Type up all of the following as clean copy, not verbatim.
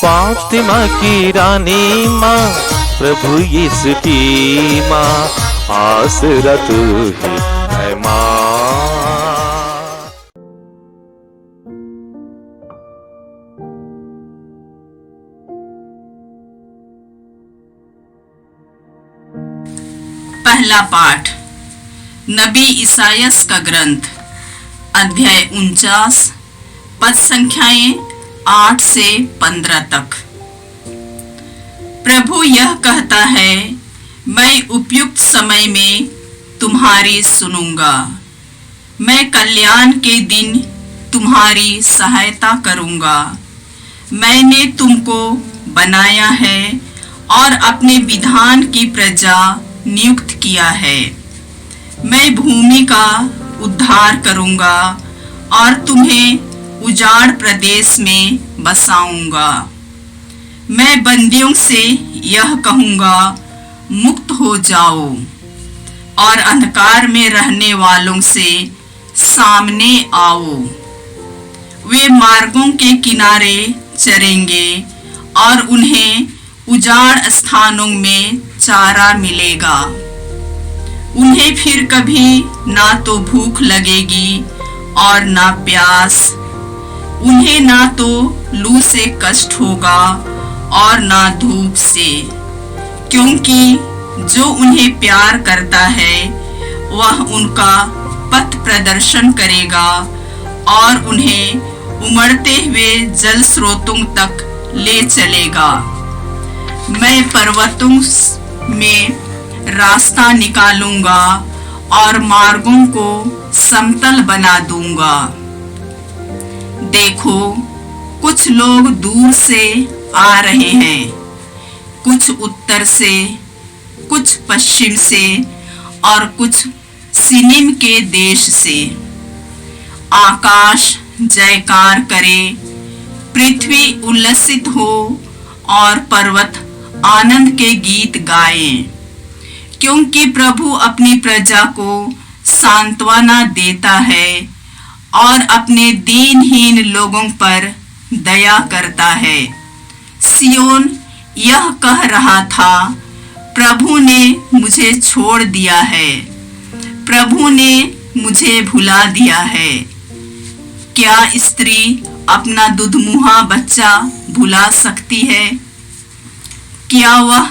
फातिमा की रानी माँ, प्रभु यीशु की माँ, आसरा तू ही है माँ। पहला पाठ नबी इसायास का ग्रंथ, अध्याय 49, पद संख्याएं 8 से 15 तक। प्रभु यह कहता है, मैं उपयुक्त समय में तुम्हारी सुनूंगा, मैं कल्याण के दिन तुम्हारी सहायता करूंगा। मैंने तुमको बनाया है और अपने विधान की प्रजा नियुक्त किया है। मैं भूमि का उद्धार करूंगा और तुम्हें उजाड़ प्रदेश में बसाऊंगा। मैं बंदियों से यह कहूंगा, मुक्त हो जाओ, और अंधकार में रहने वालों से सामने आओ। वे मार्गों के किनारे चरेंगे और उन्हें उजाड़ स्थानों में चारा मिलेगा। उन्हें फिर कभी ना तो भूख लगेगी और ना प्यास। उन्हें ना तो लू से कष्ट होगा और ना धूप से, क्योंकि जो उन्हें प्यार करता है वह उनका पथ प्रदर्शन करेगा और उन्हें उमड़ते हुए जल स्रोतों तक ले चलेगा। मैं पर्वतों में रास्ता निकालूंगा और मार्गों को समतल बना दूंगा। देखो, कुछ लोग दूर से आ रहे हैं, कुछ उत्तर से, कुछ पश्चिम से और कुछ सिनिम के देश से। आकाश जयकार करे, पृथ्वी उल्लसित हो और पर्वत आनंद के गीत गाएं, क्योंकि प्रभु अपनी प्रजा को सांत्वना देता है और अपने दीनहीन लोगों पर दया करता है। सियोन यह कह रहा था, प्रभु ने मुझे छोड़ दिया है, प्रभु ने मुझे भुला दिया है। क्या स्त्री अपना दुधमुहा बच्चा भुला सकती है? क्या वह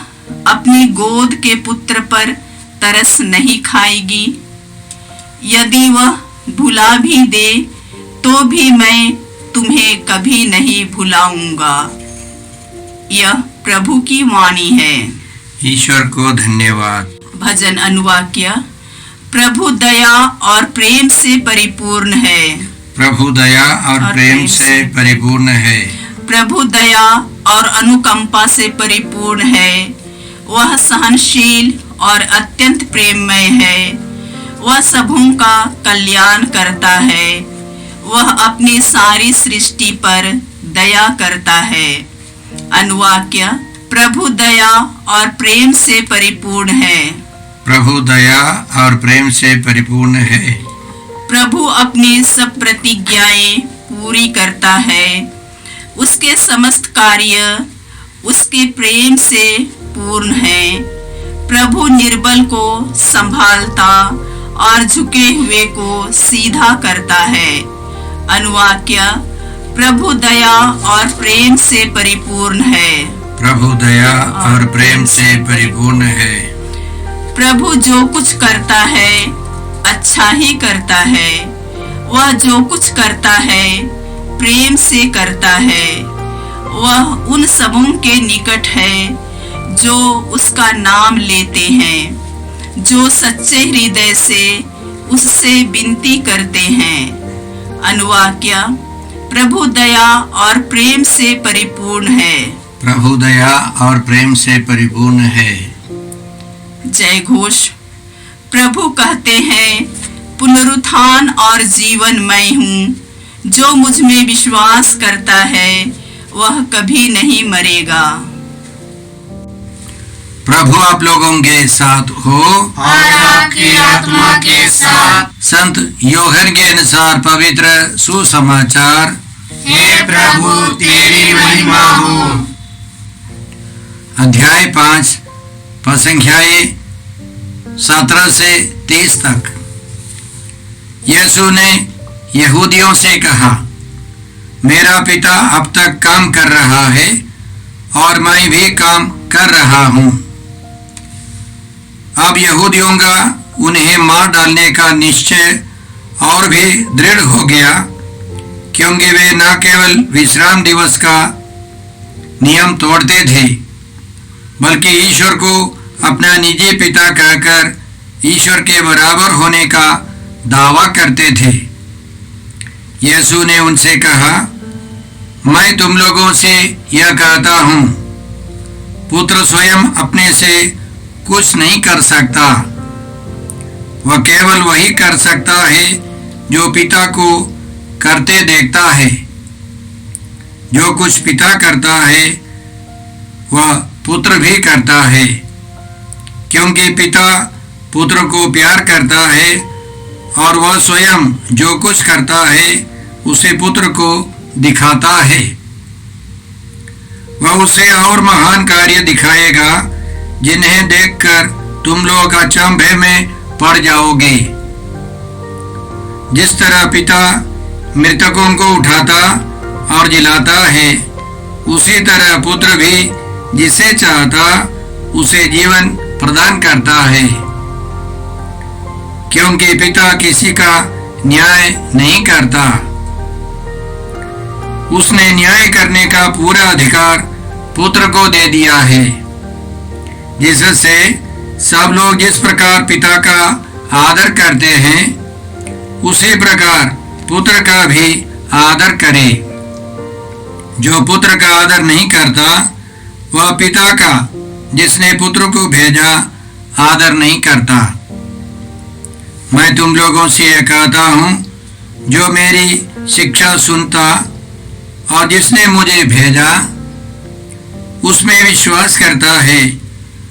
अपनी गोद के पुत्र पर तरस नहीं खाएगी? यदि वह भुला भी दे तो भी मैं तुम्हें कभी नहीं भुलाऊंगा। यह प्रभु की वाणी है। ईश्वर को धन्यवाद। भजन अनुवाक्य। प्रभु दया और प्रेम से परिपूर्ण है। प्रभु दया और प्रेम से परिपूर्ण है। प्रभु दया और अनुकंपा से परिपूर्ण है। वह सहनशील और अत्यंत प्रेममय है। वह सबों का कल्याण करता है। वह अपनी सारी सृष्टि पर दया करता है। अनुवाक्य। प्रभु दया और प्रेम से परिपूर्ण है। प्रभु दया और प्रेम से परिपूर्ण है। प्रभु अपनी सब प्रतिज्ञाएं पूरी करता है। उसके समस्त कार्य उसके प्रेम से पूर्ण है। प्रभु निर्बल को संभालता और झुके हुए को सीधा करता है। अनुवाक्य। प्रभु दया और प्रेम से परिपूर्ण है। प्रभु दया और प्रेम से परिपूर्ण है। प्रभु जो कुछ करता है अच्छा ही करता है। वह जो कुछ करता है प्रेम से करता है। वह उन सबों के निकट है जो उसका नाम लेते हैं, जो सच्चे हृदय से उससे विनती करते हैं। अनुवाक्य। प्रभु दया और प्रेम से परिपूर्ण है। प्रभु दया और प्रेम से परिपूर्ण है। जय घोष। प्रभु कहते हैं, पुनरुत्थान और जीवन मैं हूँ। जो मुझ में विश्वास करता है वह कभी नहीं मरेगा। प्रभु आप लोगों के साथ हो और आपकी आत्मा के साथ। संत यूहन्ना के अनुसार पवित्र सुसमाचार। हे प्रभु तेरी महिमा हो। अध्याय 5 पद संख्याएं 17 से 30 तक। यीशु ने यहूदियों से कहा, मेरा पिता अब तक काम कर रहा है और मैं भी काम कर रहा हूं। अब यहूदियों का उन्हें मार डालने का निश्चय और भी दृढ़ हो गया, क्योंकि वे न केवल विश्राम दिवस का नियम तोड़ते थे, बल्कि ईश्वर को अपना निजी पिता कहकर ईश्वर के बराबर होने का दावा करते थे। यीशु ने उनसे कहा, मैं तुम लोगों से यह कहता हूं, पुत्र स्वयं अपने से कुछ नहीं कर सकता, वह केवल वही कर सकता है जो पिता को करते देखता है। जो कुछ पिता करता है वह पुत्र भी करता है, क्योंकि पिता पुत्र को प्यार करता है और वह स्वयं जो कुछ करता है उसे पुत्र को दिखाता है। वह उसे और महान कार्य दिखाएगा जिन्हें देखकर तुम लोग अचंभे में पड़ जाओगे। जिस तरह पिता मृतकों को उठाता और जिलाता है, उसी तरह पुत्र भी जिसे चाहता उसे जीवन प्रदान करता है, क्योंकि पिता किसी का न्याय नहीं करता। उसने न्याय करने का पूरा अधिकार पुत्र को दे दिया है, जिससे सब लोग जिस प्रकार पिता का आदर करते हैं उसी प्रकार पुत्र का भी आदर करे। जो पुत्र का आदर नहीं करता वह पिता का जिसने पुत्र को भेजा आदर नहीं करता। मैं तुम लोगों से यह कहता हूं, जो मेरी शिक्षा सुनता और जिसने मुझे भेजा उसमें विश्वास करता है,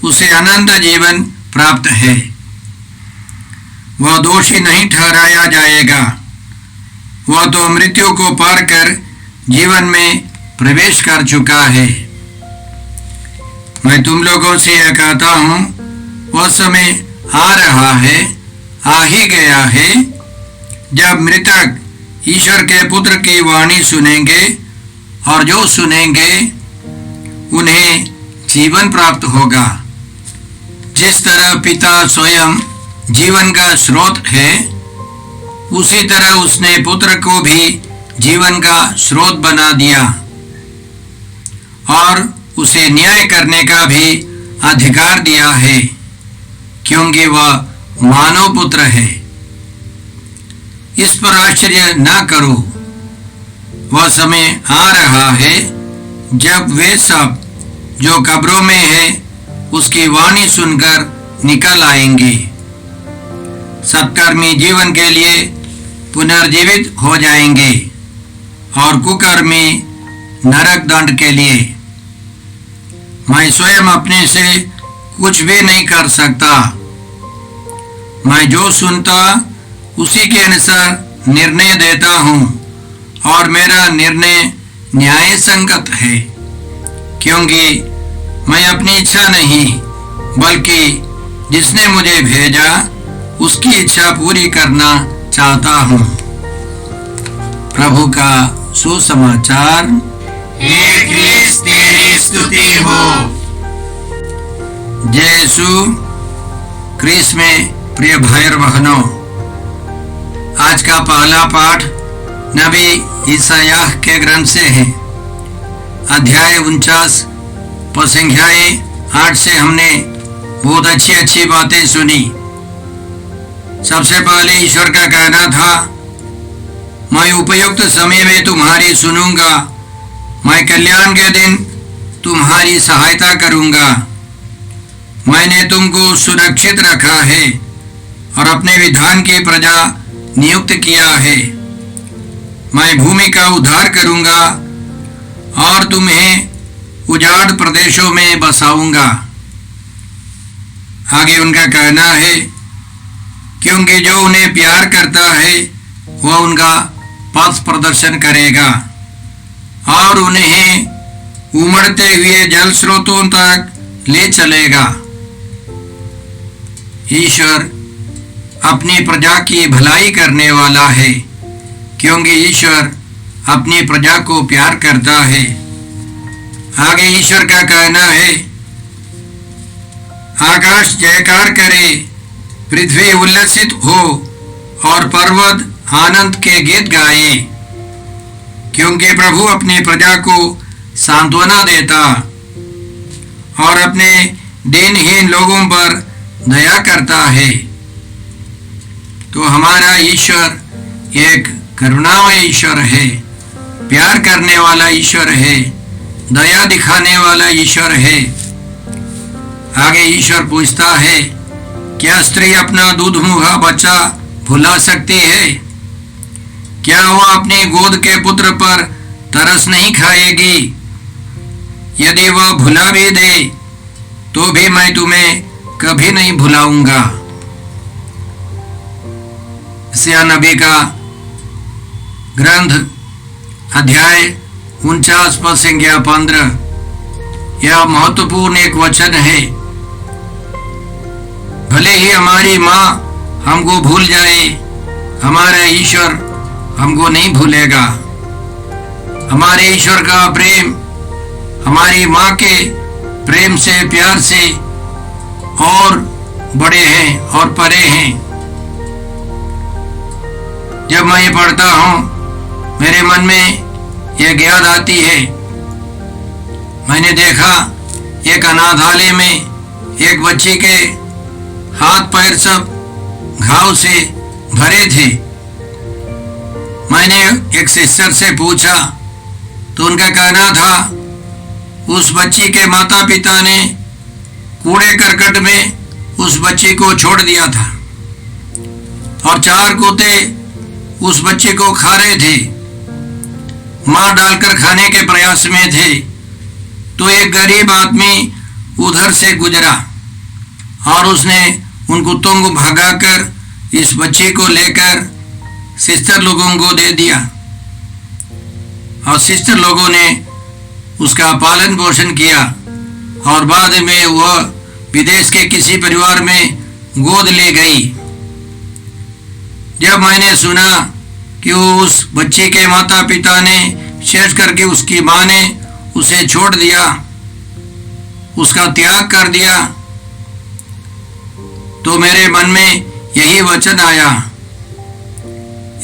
उसे अनंत जीवन प्राप्त है। वह दोषी नहीं ठहराया जाएगा, वह तो मृत्यु को पार कर जीवन में प्रवेश कर चुका है। मैं तुम लोगों से यह कहता हूं, वह समय आ रहा है, आ ही गया है, जब मृतक ईश्वर के पुत्र की वाणी सुनेंगे और जो सुनेंगे उन्हें जीवन प्राप्त होगा। जिस तरह पिता स्वयं जीवन का स्रोत है, उसी तरह उसने पुत्र को भी जीवन का स्रोत बना दिया और उसे न्याय करने का भी अधिकार दिया है, क्योंकि वह मानव पुत्र है। इस पर आश्चर्य न करो, वह समय आ रहा है जब वे सब जो कब्रों में है उसकी वाणी सुनकर निकल आएंगे। सत्कर्मी जीवन के लिए पुनर्जीवित हो जाएंगे और कुकर्मी नरक दंड के लिए। मैं स्वयं अपने से कुछ भी नहीं कर सकता, मैं जो सुनता उसी के अनुसार निर्णय देता हूँ और मेरा निर्णय न्याय संगत है, क्योंकि मैं अपनी इच्छा नहीं बल्कि जिसने मुझे भेजा उसकी इच्छा पूरी करना चाहता हूँ। प्रभु का सुसमाचार। हे क्रिस्त तेरी स्तुति हो। जय यीशु क्रिस्त में प्रिय भाई और बहनों, आज का पहला पाठ नबी ईसायाह के ग्रंथ से है। अध्याय 49 पद संख्याएं 8 से हमने बहुत अच्छी बातें सुनी। सबसे पहले ईश्वर का कहना था, मैं उपयुक्त समय में तुम्हारी सुनूंगा, मैं कल्याण के दिन तुम्हारी सहायता करूंगा। मैंने तुमको सुरक्षित रखा है और अपने विधान की प्रजा नियुक्त किया है। मैं भूमि का उद्धार करूंगा और तुम्हें उजाड़ प्रदेशों में बसाऊंगा। आगे उनका कहना है, क्योंकि जो उन्हें प्यार करता है वह उनका पथ प्रदर्शन करेगा और उन्हें उमड़ते हुए जल स्रोतों तक ले चलेगा। ईश्वर अपनी प्रजा की भलाई करने वाला है, क्योंकि ईश्वर अपनी प्रजा को प्यार करता है। आगे ईश्वर का कहना है, आकाश जयकार करे, पृथ्वी उल्लसित हो और पर्वत आनंद के गीत गाए, क्योंकि प्रभु अपनी प्रजा को सांत्वना देता और अपने दीनहीन लोगों पर दया करता है। तो हमारा ईश्वर एक करुणामय ईश्वर है, प्यार करने वाला ईश्वर है, दया दिखाने वाला ईश्वर है। आगे ईश्वर पूछता है, क्या स्त्री अपना दूधमुखा बच्चा भुला सकती है? क्या वह अपनी गोद के पुत्र पर तरस नहीं खाएगी? यदि वह भुला भी दे तो भी मैं तुम्हें कभी नहीं भुलाऊंगा। यशायाह नबी का ग्रंथ अध्याय 49 पद संख्या 15, यह महत्वपूर्ण एक वचन है। भले ही हमारी माँ हमको भूल जाए, हमारा ईश्वर हमको नहीं भूलेगा। हमारे ईश्वर का प्रेम हमारी माँ के प्रेम से, प्यार से और बड़े हैं और परे हैं। जब मैं ये पढ़ता हूँ, मेरे मन में एक याद आती है। मैंने देखा एक अनाथालय में एक बच्ची के हाथ पैर सब घाव से भरे थे। मैंने एक सिस्टर से पूछा तो उनका कहना था, उस बच्ची के माता पिता ने कूड़े करकट में उस बच्ची को छोड़ दिया था और 4 कुत्ते उस बच्ची को खा रहे थे, मार डालकर खाने के प्रयास में थे। तो एक गरीब आदमी उधर से गुजरा और उसने उन कुत्तों को भगाकर इस बच्ची को लेकर सिस्टर लोगों को दे दिया और सिस्टर लोगों ने उसका पालन पोषण किया और बाद में वह विदेश के किसी परिवार में गोद ले गई। जब मैंने सुना कि उस बच्ची के माता पिता ने, विशेष करके उसकी माँ ने उसे छोड़ दिया, उसका त्याग कर दिया, तो मेरे मन में यही वचन आया,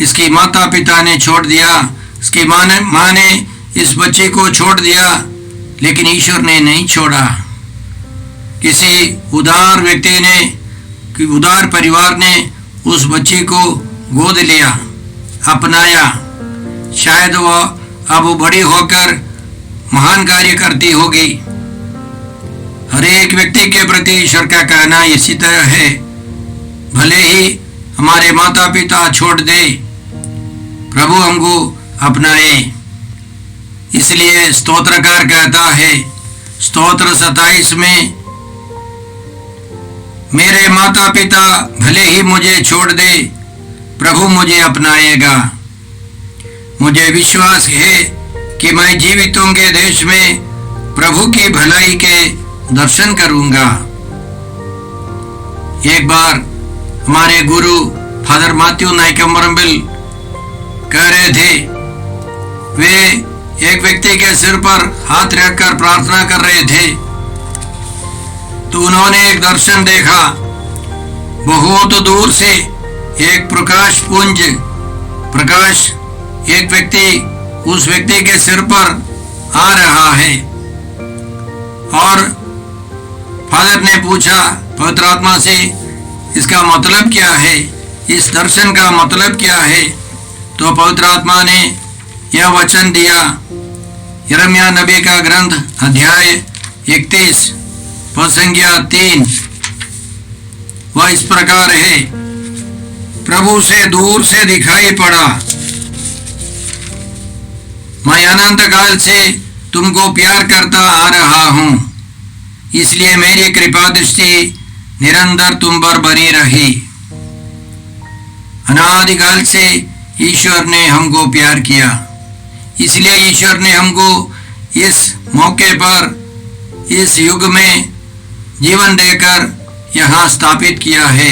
इसकी माता पिता ने छोड़ दिया, इसकी माँ ने इस बच्चे को छोड़ दिया, लेकिन ईश्वर ने नहीं छोड़ा। किसी उदार व्यक्ति ने, उदार परिवार ने उस बच्ची को गोद लिया, अपनाया। शायद वह अब बड़ी होकर महान कार्य करती होगी। हर एक व्यक्ति के प्रति ईश्वर का कहना इसी तरह है, भले ही हमारे माता पिता छोड़ दे, प्रभु हमको अपनाए। इसलिए स्तोत्रकार कहता है, स्तोत्र 27 में, मेरे माता पिता भले ही मुझे छोड़ दे, प्रभु मुझे अपनाएगा। मुझे विश्वास है कि मैं जीवितों के देश में प्रभु की भलाई के दर्शन करूंगा। एक बार हमारे गुरु फादर मैथ्यू नाइकम्बरम्बिल कह रहे थे, वे एक व्यक्ति के सिर पर हाथ रखकर प्रार्थना कर रहे थे, तो उन्होंने एक दर्शन देखा। बहुत दूर से एक प्रकाश पुंज, प्रकाश एक व्यक्ति उस व्यक्ति के सिर पर आ रहा है। और फादर ने पूछा पवित्र आत्मा से, इसका मतलब क्या है, इस दर्शन का मतलब क्या है? तो पवित्र आत्मा ने यह वचन दिया, यिर्मयाह नबी का ग्रंथ अध्याय 31 पद संख्या 3, वह इस प्रकार है, प्रभु से दूर से दिखाई पड़ा, मैं अनंत काल से तुमको प्यार करता आ रहा हूं, इसलिए मेरी कृपा दृष्टि निरंतर तुम पर बनी रही। अनादिकाल से ईश्वर ने हमको प्यार किया, इसलिए ईश्वर ने हमको इस मौके पर इस युग में जीवन देकर यहाँ स्थापित किया है।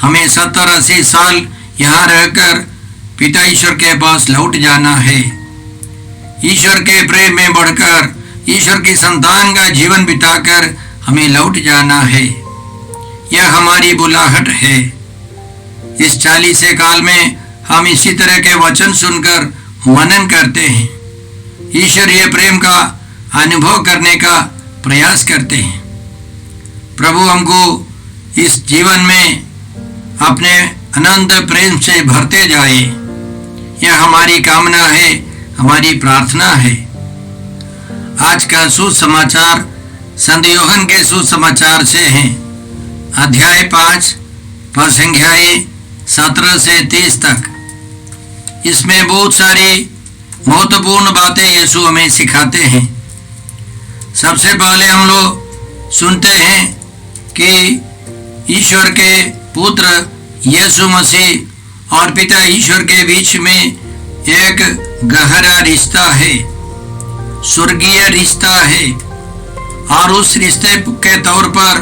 हमें 70-80 साल यहाँ रहकर पिता ईश्वर के पास लौट जाना है। ईश्वर के प्रेम में बढ़कर ईश्वर की संतान का जीवन बिताकर हमें लौट जाना है। यह हमारी बुलाहट है। इस 40 काल में हम इसी तरह के वचन सुनकर मनन करते हैं, ईश्वरीय प्रेम का अनुभव करने का प्रयास करते हैं। प्रभु हमको इस जीवन में अपने अनंत प्रेम से भरते जाए, यह हमारी कामना है, हमारी प्रार्थना है। आज का सुसमाचार संत यूहन्ना के सुसमाचार से है। अध्याय 5 पद संख्याएं 17 से 30 तक। इसमें बहुत सारी महत्वपूर्ण बातें यीशु हमें सिखाते हैं। सबसे पहले हम लोग सुनते हैं कि ईश्वर के पुत्र यीशु मसीह और पिता ईश्वर के बीच में एक गहरा रिश्ता है, स्वर्गीय रिश्ता है। और उस रिश्ते के तौर पर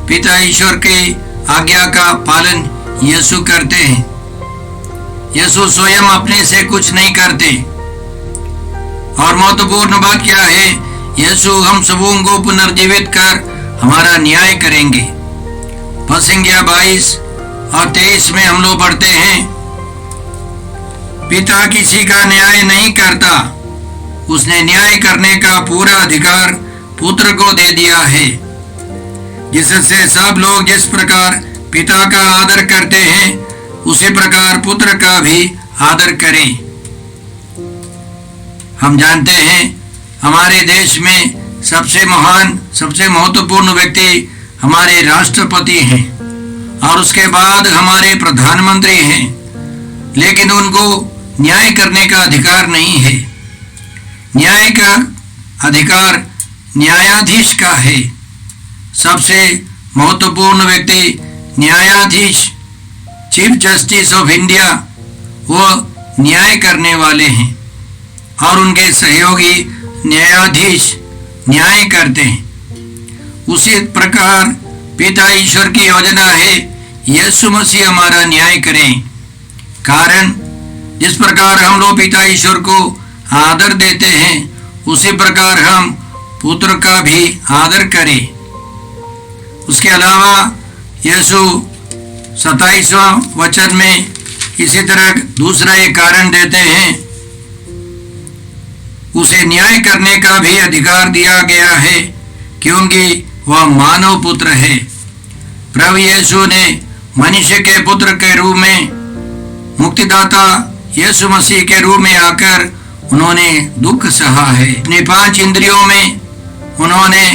पिता ईश्वर के आज्ञा का पालन यीशु करते हैं। यीशु स्वयं अपने से कुछ नहीं करते। और महत्वपूर्ण बात क्या है, यीशु हम सबों को पुनर्जीवित कर हमारा न्याय करेंगे। पद संख्या 22 और 23 में हम लोग पढ़ते हैं, पिता किसी का न्याय नहीं करता, उसने न्याय करने का पूरा अधिकार पुत्र को दे दिया है, जिससे सब लोग जिस प्रकार पिता का आदर करते हैं उसी प्रकार पुत्र का भी आदर करें। हम जानते हैं हमारे देश में सबसे महान, सबसे महत्वपूर्ण व्यक्ति हमारे राष्ट्रपति हैं और उसके बाद हमारे प्रधानमंत्री हैं, लेकिन उनको न्याय करने का अधिकार नहीं है। न्याय का अधिकार न्यायाधीश का है। सबसे महत्वपूर्ण व्यक्ति न्यायाधीश, चीफ जस्टिस ऑफ इंडिया, वो न्याय करने वाले हैं और उनके सहयोगी न्यायाधीश न्याय करते हैं। उसी प्रकार पिता ईश्वर की योजना है यीशु मसीह हमारा न्याय करें। कारण जिस प्रकार हम लोग पिता ईश्वर को आदर देते हैं उसी प्रकार हम पुत्र का भी आदर करें। उसके अलावा यीशु 27वां वचन में इसी तरह दूसरा एक कारण देते हैं, उसे न्याय करने का भी अधिकार दिया गया है क्योंकि वह मानव पुत्र है। प्रभु यीशु ने मनुष्य के पुत्र के रूप में, मुक्तिदाता यीशु मसीह के रूप में आकर उन्होंने दुख सहा है। अपने 5 इंद्रियों में उन्होंने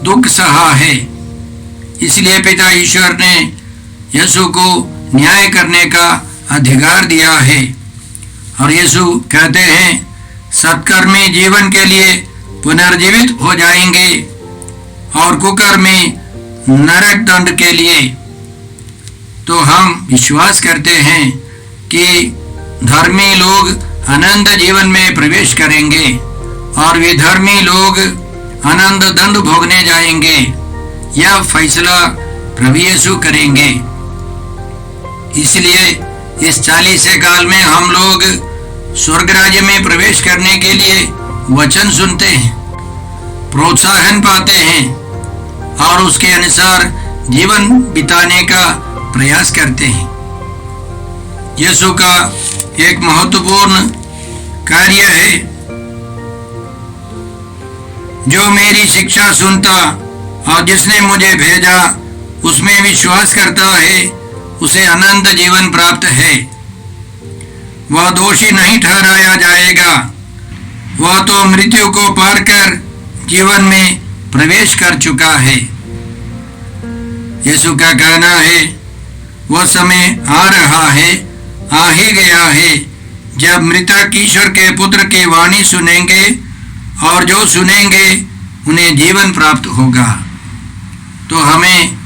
दुख सहा है। इसलिए पिता ईश्वर ने यीशु को न्याय करने का अधिकार दिया है। और यीशु कहते हैं सत्कर्मी जीवन के लिए पुनर्जीवित हो जाएंगे और कुकर्मी नरक दंड के लिए। तो हम विश्वास करते हैं कि धर्मी लोग अनंत जीवन में प्रवेश करेंगे और विधर्मी लोग अनंत दंड भोगने जाएंगे। यह फैसला प्रभु यीशु करेंगे। इसलिए इस 40 काल में हम लोग स्वर्ग राज्य में प्रवेश करने के लिए वचन सुनते हैं, प्रोत्साहन पाते हैं और उसके अनुसार जीवन बिताने का प्रयास करते हैं। यीशु का एक महत्वपूर्ण कार्य है, जो मेरी शिक्षा सुनता और जिसने मुझे भेजा उसमें विश्वास करता है उसे अनंत जीवन प्राप्त है। वह दोषी नहीं ठहराया जाएगा, वह तो मृत्यु को पार कर जीवन में प्रवेश कर चुका है। यीशु का कहना है वह समय आ रहा है, आ ही गया है, जब मृतक ईश्वर के पुत्र की वाणी सुनेंगे और जो सुनेंगे उन्हें जीवन प्राप्त होगा। तो हमें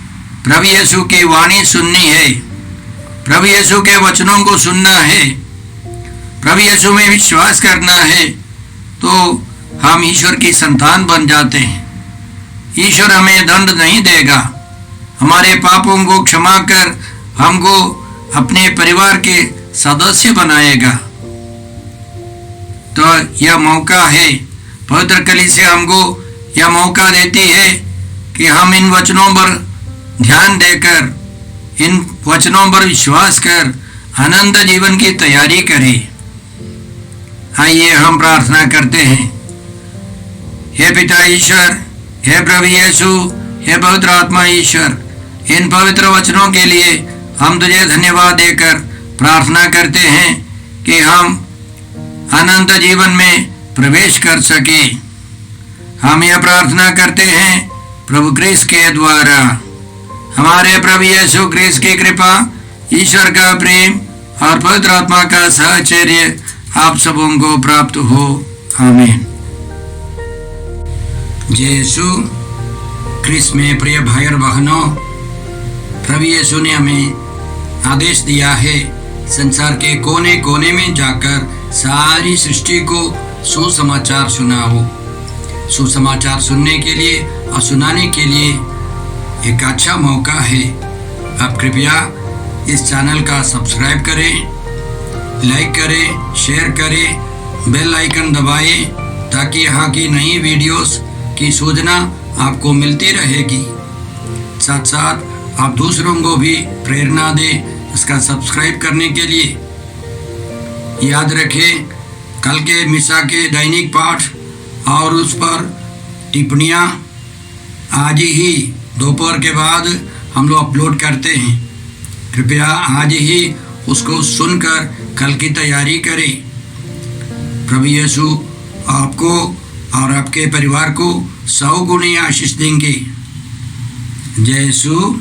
प्रभु यीशु की वाणी सुननी है, प्रभु यीशु के वचनों को सुनना है, प्रभु यीशु में विश्वास करना है। तो हम ईश्वर की संतान बन जाते हैं। ईश्वर हमें दंड नहीं देगा, हमारे पापों को क्षमा कर हमको अपने परिवार के सदस्य बनाएगा। तो यह मौका है, पवित्र कलीसिया हमको यह मौका देती है कि हम इन वचनों पर ध्यान देकर, इन वचनों पर विश्वास कर अनंत जीवन की तैयारी करें। आइए हम प्रार्थना करते हैं। हे पिता ईश्वर, हे प्रभु यीशु, हे पवित्र आत्मा ईश्वर, इन पवित्र वचनों के लिए हम तुझे धन्यवाद देकर प्रार्थना करते हैं कि हम अनंत जीवन में प्रवेश कर सके। हम यह प्रार्थना करते हैं प्रभु क्रिस्त के द्वारा। हमारे प्रभु यीशु क्रिस्त की कृपा, ईश्वर का प्रेम और पवित्र आत्मा का सहचर्य आप सबों को प्राप्त हो। आमीन। यीशु क्रिस्त में प्रिय भाई और बहनों, प्रभु यीशु ने हमें आदेश दिया है संसार के कोने कोने में जाकर सारी सृष्टि को सुसमाचार सुनाओ। सुसमाचार सुनने के लिए और सुनाने के लिए एक अच्छा मौका है। आप कृपया इस चैनल का सब्सक्राइब करें, लाइक करें, शेयर करें, बेल आइकन दबाएं ताकि यहाँ की नई वीडियोस की सूचना आपको मिलती रहेगी। साथ साथ आप दूसरों को भी प्रेरणा दें इसका सब्सक्राइब करने के लिए। याद रखें, कल के मिसा के दैनिक पाठ और उस पर टिप्पणियाँ आज ही दोपहर के बाद हम लोग अपलोड करते हैं। कृपया आज ही उसको सुनकर कल की तैयारी करें। प्रभु यीशु आपको और आपके परिवार को 100 गुनी आशीष देंगे। जय यीशु।